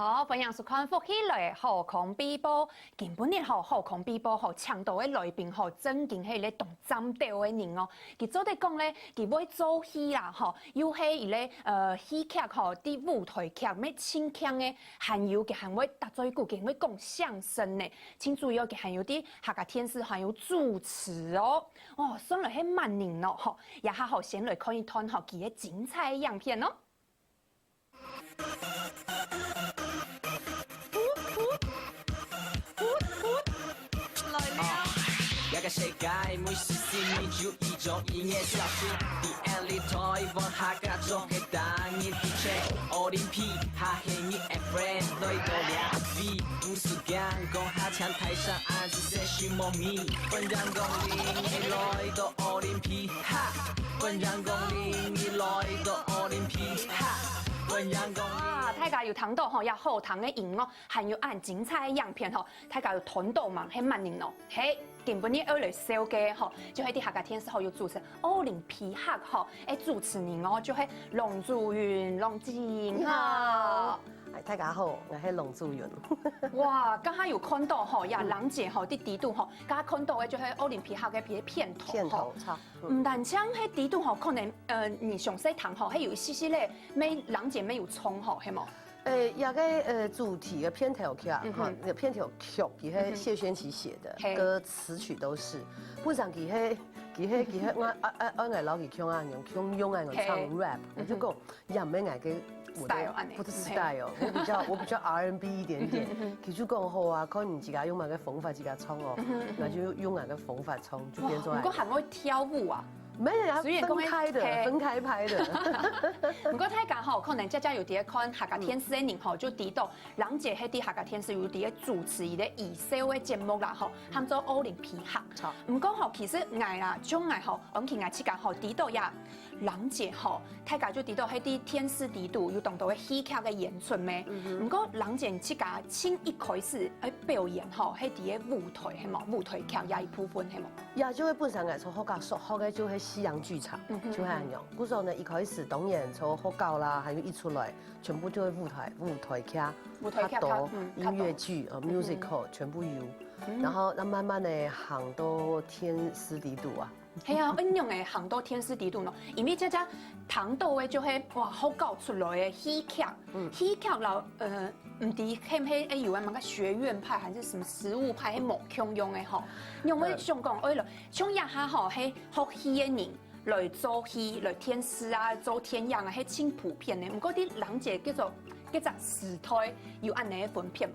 好，欢迎收看福喜来后空比波。今本日后空比波强度的来宾真经迄个动战斗的人哦。佢做伫讲咧，佢要做戏啦又迄伊咧戏剧伫舞台剧要唱腔的，还有佢还会搭做一句，佢会讲相声呢。请注意哦，佢还有啲客家天师还有主持哦。哦，算来迄万人咯也好先来看一看佢嘅精彩样片哦。一個世界每時時你就一種音樂消息，第二里頭一往下個做嘅當你的確，奧林匹哈黑你的 friend 來到兩邊，不是講下場台上暗自些許莫名，本讓公領你來到奧林匹哈，本讓公領你來到奧林匹哈。啊，大家有睇到也好睇嘅影哦，还有按精彩嘅样片大家有睇到嘛？係萬人咯，係根本你二嚟小嘅就係啲客家天師有主持奧林匹克主持人就係龍祖雲、龍靜好。大家好，我係龍祖雲。哇，剛才有看到呀，郎姐啲底度剛才看到嘅就係奧林匹克嘅片頭。片頭差。唔但將喺底度可能你詳細談係有一些些咧，咩郎姐沒有衝係冇？有個主題嘅片頭曲那片頭曲佢係謝宣琪寫的，歌詞曲都是。本上佢係我老佢用我唱 rap， 我就講也唔係嘅。我的 style， 我比較 R&B 一點點，佢就講好啊，可能自己用埋個風法自己唱哦，我就用埋個風法唱，就變咗。不過還會跳舞啊？沒有，分開拍的。不過大家可能家有啲看客家天師嘅人就知道，郎姐喺啲客家天師有啲主持伊啲兒少嘅節目啦喊做奧林匹克。唔過其實愛啦，將愛我哋愛自己知道呀，郎姐大家就知道喺啲天師底度有當到嘅戲劇嘅演出咩？唔過郎姐自己先一開始喺表演喺啲嘅舞台係冇舞台劇也一部分係冇。也就係本身係從學校學嘅就係西洋劇場，就係咁樣。嗰時候呢，一開始當然從學校啦，還有一出來，全部就係舞台劇、好多音樂劇musical 全部有。然後慢慢地行到天師底度啊。係啊，應用嘅行到天師底度咯，因為只談到嘅就係哇學校出來嘅戲劇，戲劇啦唔知係唔係有乜個學院派還是什麼實務派係冇強用嘅因為想講誒咯，像一下係學戲嘅人來做戲來天師啊，做天樣啊，係真普遍嘅。唔過啲郎姐叫做時代有按呢分片冇？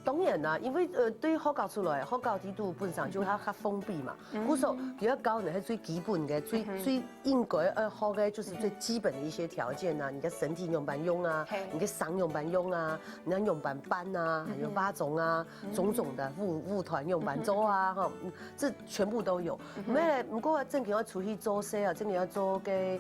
當然啦，因為對於學校出來，學校制度本身就較封閉嘛。嗰時候而家教人係最基本嘅、最應該學嘅，就是最基本的一些條件啊。你嘅身體用板用啊，你嘅嗓用板用啊，你嘅用板班啊，還有八種啊，種種的舞團用板組啊，這全部都有。唔過正經要出去做些啊，正經要做嘅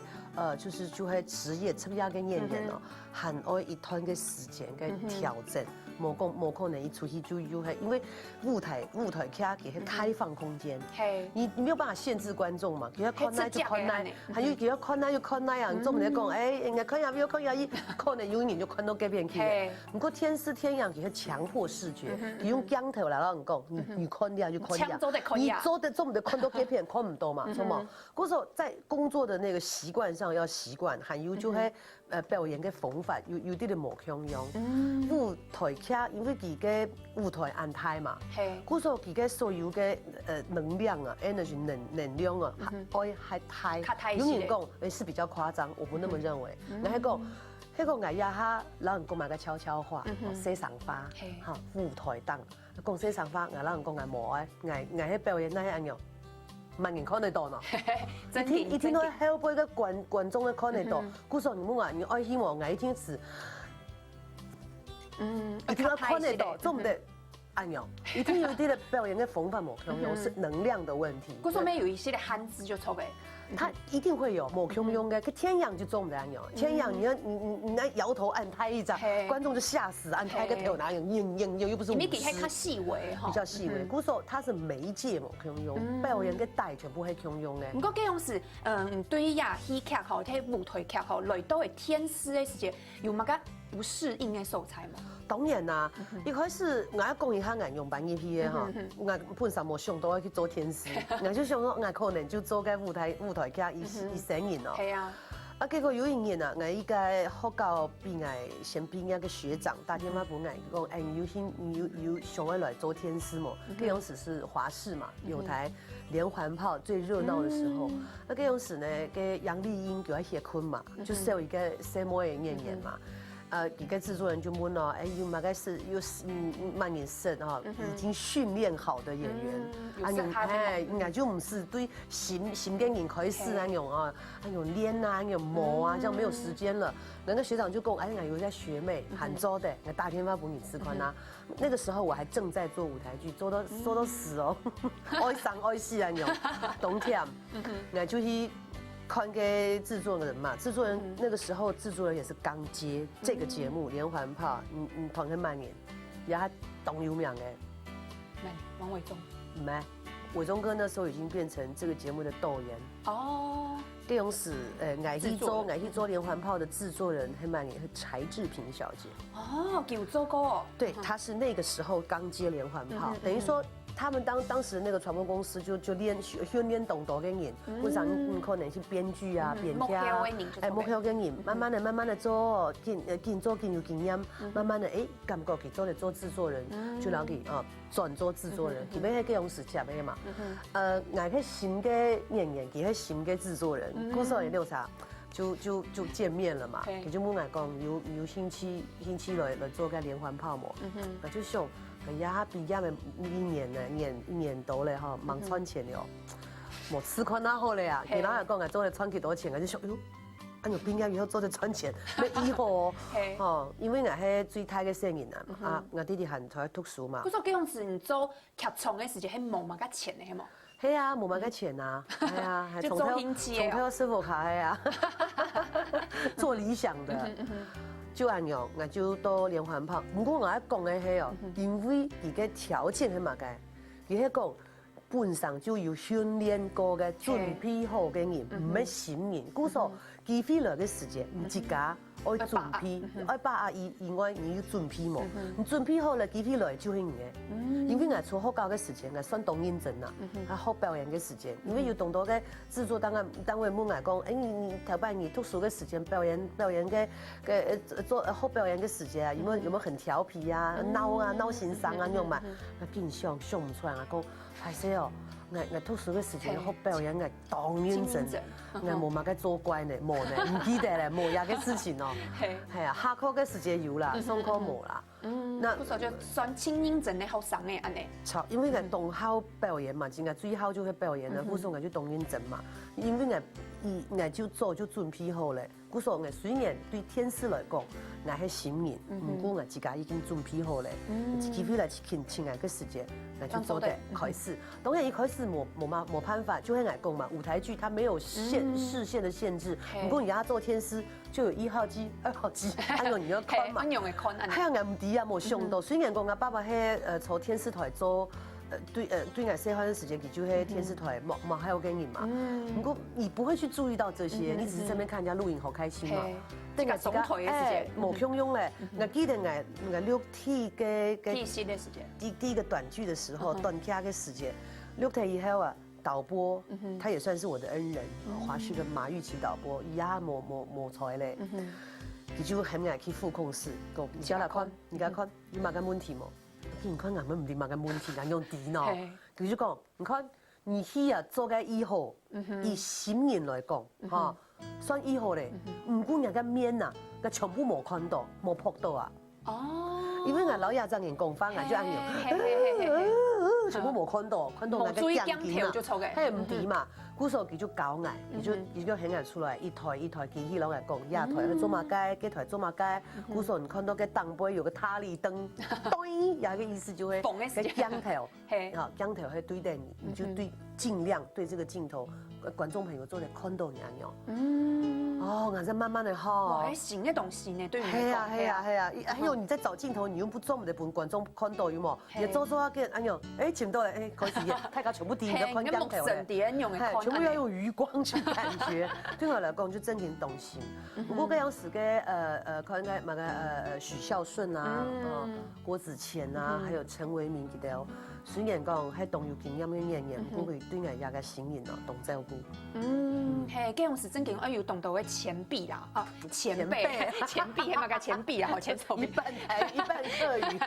就係職業出業嘅演員哦，很愛一段嘅時間嘅調整。冇可能一出去就係，因為舞台劇佢係開放空間，你沒有辦法限制觀眾嘛，佢要看哪就看哪，還有佢要看哪就看哪樣，總唔係講人家看下邊看下依，可能有人就看到嗰邊去嘅。不過天師天樣佢係強迫視覺，佢用鏡頭嚟讓人講，你看啲啊就看啲啊，你做唔得看到嗰邊看唔到嘛，錯冇？嗰時候在工作的那個習慣上要習慣，還有就係表演嘅方法有啲冇強用，舞台劇因為佢嘅舞台安排嘛，嗰時候佢嘅所有嘅能量啊 energy 能量啊，係太，有人講是比較誇張，我不那麼認為。我係講，嗰個藝下下，老人講埋個悄悄話，西上花，舞台檔，講西上花，老人講係冇嘅，藝喺表演那係樣。萬人看得到呢，一聽到後背嘅觀眾咧看得到，嗰時候你冇話你愛希望藝天使，一定要看得到，做唔得按樣，一定有啲嘅表演嘅方法冇強用，是能量的問題。嗰時候咩有一些嘅漢字就錯嘅。他一定會有冇強用嘅，佢天陽就做唔得按樣，天陽你那搖頭按拍一張，觀眾就嚇死，按拍個頭哪樣硬又不是舞獅。你比較細微比較細微。嗰時候它是媒介冇強用，表演嘅帶全部係強用嘅。唔過這樣是對於戲劇睇舞台劇來到嘅天師嘅時節，有乜個不適應嘅素材嘛？當然啦，一開始我講一下我用版嘅片哈，我本身冇想到要去做天使，我就想說我可能就做個舞台劇一成年咯。係啊。結果有一年啊，我依家學校畢業先畢業嘅學長打電話俾我，講有想要來做天使冇？嗰陣時是華視嘛，有台連環炮最熱鬧嘅時候，嗰陣時呢，嘅楊麗英叫佢謝坤嘛，就係一個細模嘅演員嘛。一個製作人就問咯，有冇個是萬年生啊，已經訓練好的演員，人家就唔是對新嘅人開始那種啊，那種練啊，那種磨啊，這樣沒有時間了。那個學長就講，我有在學妹，杭州的，我打電話俾你試看啊。那個時候我還正在做舞台劇，做到死哦，愛生愛死那種，冬天，我就去。看給製作人嘛，製作人那個時候製作人也是剛接這個節目《連環炮》，同佢萬年，然後當有名嘅，王偉忠，唔係，偉忠哥那時候已經變成這個節目的導演。哦，嗰種是愛去做《連環炮》的製作人係萬年，係柴智屏小姐。哦，叫做過。對，她是那個時候剛接《連環炮》，等於說。他們當時那個傳播公司就訓練動作嘅人，本身可能是編劇啊、編劇啊，目標嘅人，慢慢的做，見做見有經驗，慢慢的感覺佢做嚟做製作人，就讓佢轉做製作人，佢俾佢嗰種時接嘅嘛，我係新嘅演員，佢係新嘅製作人，嗰時候也調查，就見面了嘛，佢就問我講有興趣來做個連環炮冇，我就想。哎呀，畢業一年多了哈，忙賺錢了，冇試看那好了呀。其他人講我做得賺幾多錢，我就想，哎呦，畢業以後做得賺錢，咩以後哦，因為我係最大嘅生人啊，我弟弟還在讀書嘛。嗰時候嗰陣時你做劇場嘅時間係冇乜嘅錢嘅係冇？係啊，冇乜嘅錢啊，係啊，就做興趣從票師傅卡係啊，做理想的。就咁樣，我就到連環炮。不過我一講嘅係哦，因為佢嘅條件係乜嘅，佢係講本身就有訓練過嘅準備好嘅人，唔係新人。故所機會來嘅時間唔自家愛準備，愛把以外你要準備冇，你準備好了機會來就係嘅。因為我做學校嘅時間，我算當認真啦，係學表演嘅時間。因為有咁多嘅製作單位問我講，你頭半年讀書嘅時間，表演嘅做學表演嘅時間啊，有冇很調皮啊、鬧心傷啊咁嘛？我見想唔出來，我講係死哦。我讀書嘅時間學表演，我當認真，我冇乜嘅做怪呢，冇呢，唔記得咧，冇嘢嘅事情哦。係啊，下課嘅時間有啦，上課冇啦。嗰時候就算清認真嘅學生嘅安尼。因為我當好表演嘛，真係最好就去表演啦。嗰時候我就當認真嘛，因為我就做就準備好咧。嗰時候我雖然對天使來講，我係新人，不過我自己已經準備好咧。機會來親愛嘅時間，我就做得開始。當然一開始冇辦法，就係我講嘛，舞台劇它沒有視線的限制。不過你要做天使，就有1號機、2號機，按照你要看嘛。用嘅看。係啊，我唔知啊，冇想到。雖然講我爸爸喺從天使台做。對我細漢嘅時間，佢就喺天使台冇還有跟人嘛。不過你不會去注意到這些，你只是在那邊看人家錄影好開心嘛。對我總台嘅時間，冇響用咧。我記得我錄戲嘅第一嘅時間，第一個短劇嘅時候，短劇嘅時間，錄台以後啊，導播他也算是我的恩人，華視嘅馬玉琪導播，而家冇才咧，佢就很愛去副控室講，你叫嚟看，你而家看，你乜嘅問題冇？你看我們唔係乜嘅問題，人用電腦，佢就講，你看你去啊做個1號，以新人來講，嚇算1號咧，唔過人家面啊，佢全部冇看到，冇撲到啊。哦，因為我老爺爭人講翻，我就咁樣，全部冇看到我嘅鏡片啊，係唔掂嘛。嗰時候佢就教我，佢就顯現出來一台機器攞嚟講，一台去做馬街，幾台做馬街。嗰時候你看到嘅燈杯有個塔利燈，對，有個意思就係個鏡頭，啊鏡頭係對待你就對盡量對這個鏡頭，觀眾朋友做嚟看到你啊樣。哦，哦，俺在慢慢的哇，好还。新的东西呢，对于你嘿呀讲，嘿呀嘿呀，还有你在找镜头，你又不做，我们的本观众看到有冇？嘿你做啊，跟哎呦，哎，前到了，哎，开始太高全部低，你要看嘿，镜目头嘞。神点用的哎，看，全部要用余光去感觉。对我来讲，就真挺动心。不过这样时嘅看应该那个许孝顺啊，郭子乾啊，还有陈为民佢哋，虽然讲喺动有经验嘅演员，不过佢对我也个新人哦，懂照顾。嘿，这样是真经有懂得的前辈啦，啊，前辈，前辈，还嘛个前辈啦，好前手一半台一半客语。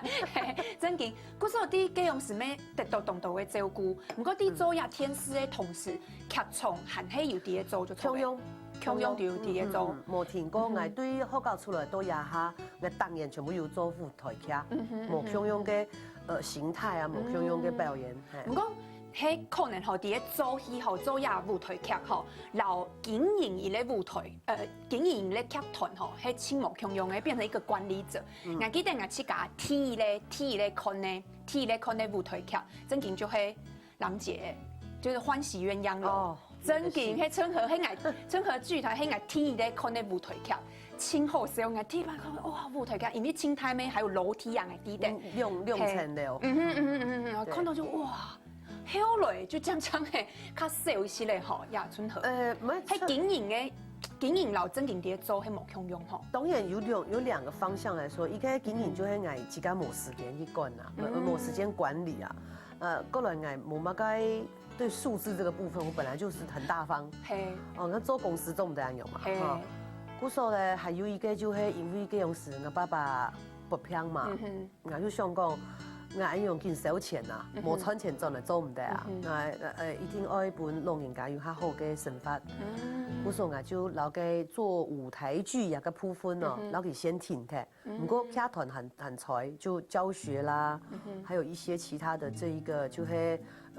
真经，故说啲这样是咩得到懂得的照顾，不过啲做呀天师的同时，剧场还系有啲嘢做就错嘅。共用就有啲嘢做，冇听过，我对学校出来都也下，我当然全部有做舞台劇，冇共用嘅形態啊，冇共用嘅表演。不過，迄可能吼啲做戲吼做呀舞台劇吼，留經營伊咧舞台，經營咧劇團吼，迄請無共用嘅變成一個管理者。我記得我去甲睇咧看咧舞台劇，真經就係人傑，就是歡喜鴛鴦咯。真經迄春和劇團迄個睇咧看咧舞台劇。清好笑，我睇翻看哇舞台劇，因為青苔咩，還有樓梯樣嘅地帶，用層料。我看到就哇，好累，就這樣嘅，較少一些咧吼，也春和。唔係，係經營老正經啲做係冇共用吼。當然有兩個方向來說，一個經營就係我自己冇時間去管啊，冇時間管理啊。過來我冇乜該對數字這個部分，我本來就是很大方。係。那做公司做唔得用嘛。故所咧，還有一個就係因為嗰樣時，我爸爸不平嘛，我就想講，我用緊少錢啊，冇賺錢真係做唔得啊。我一定愛本老人家有較好嘅生活。故所我就留佢做舞台劇一個部分哦，留佢先停嘅。不過劇團很才，就教學啦，還有一些其他的這一個就係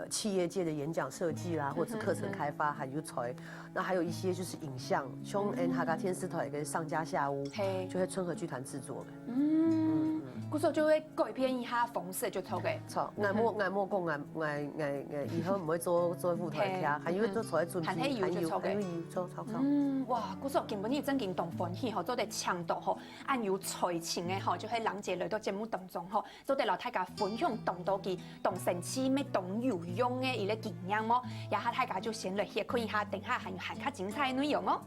企業界的演講設計啦，或者課程開發還有才。那還有一些就是影像，像客家天師台嘅上家下屋，就係春和劇團製作嘅。嗰時候就會改變一下方式就錯嘅。錯，我冇講我以後唔會做舞台劇，還有都坐喺準備，還有做。哇！嗰時候根本你真見動歡喜吼，做得倡導吼，按有才情嘅吼，就喺人節來到節目當中吼，做得老大家分享動到佢動神奇咩動有用嘅伊個經驗麼，也下大家就先來歇看一下，等下還有較精彩嘅內容哦。